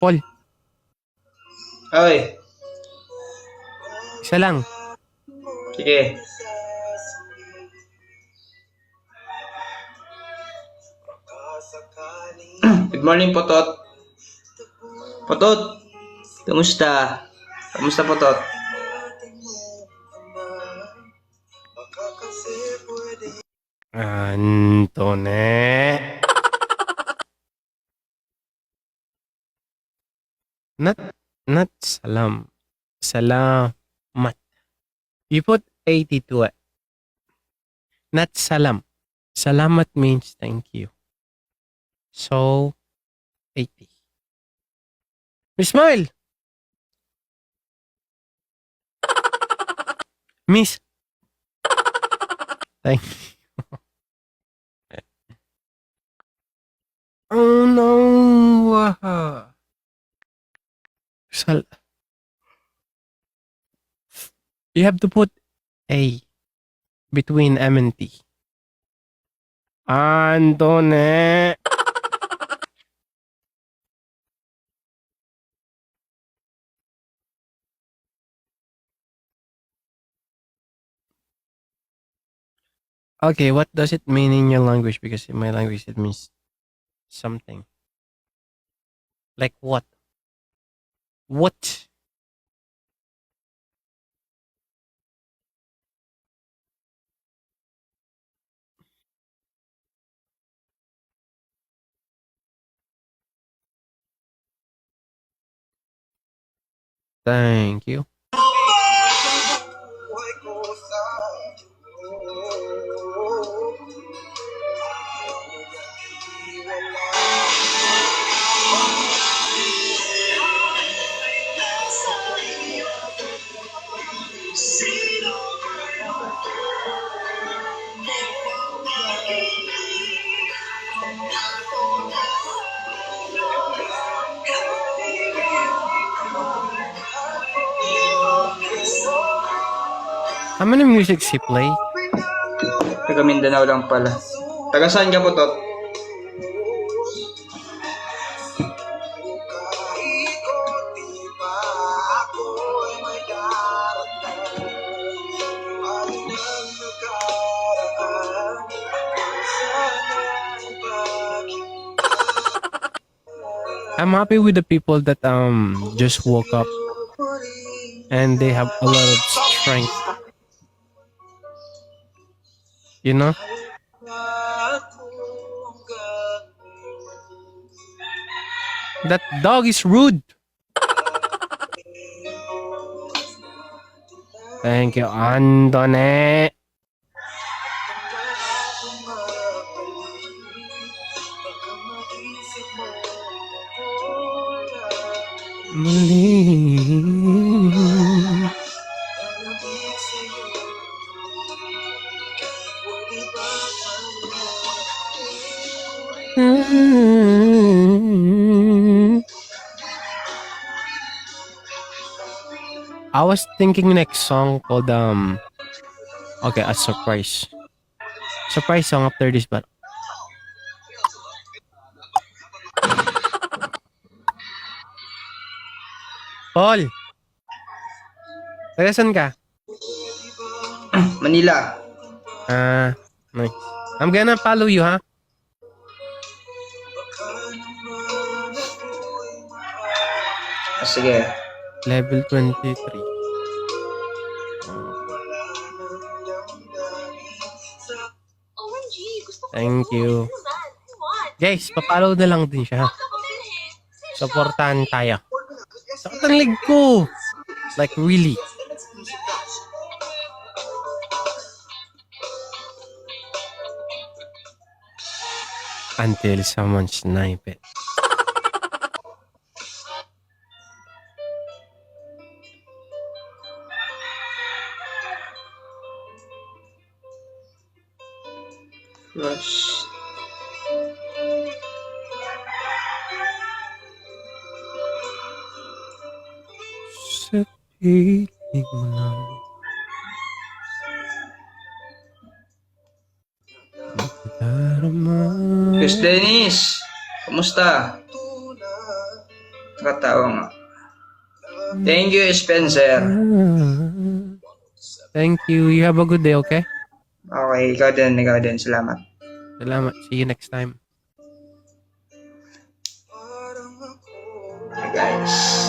Paul, Oy, isa lang. sige. Good morning, Potot. Potot, kamusta? Kamusta, Potot? Antone. Not salam. Salamat. You put 80 to it. Not salam. Salamat means thank you. So, 80. Miss Smile! Miss! Thank you. Oh no! You have to put A between M and T. Antone. Okay, what does it mean in your language? Because in my language it means something. Like what? What? Thank you. How many musics he play? Taga Mindanao lang pala. Taga saan ka, Potot? I'm happy with the people that just woke up and they have a lot of strength. You know? That dog is rude. Thank you, Andone. Muli. I was thinking next song called okay, a surprise. Surprise song after this, but Paul, taga saan ka? Manila. Nice. I'm gonna follow you, ha? Sige. Level 23. Thank you. Guys, papalaw na lang din siya. Supportahan tayo. Sakit ang leg ko. Like, really. Until someone snipe it. Rush. Sa piling mo lang. Chris Dennis, kamusta? Nakatawa nga. Thank you, Spencer. Thank you. You have a good day, okay? Okay, ikaw din. Salamat. Salamat. See you next time. Guys.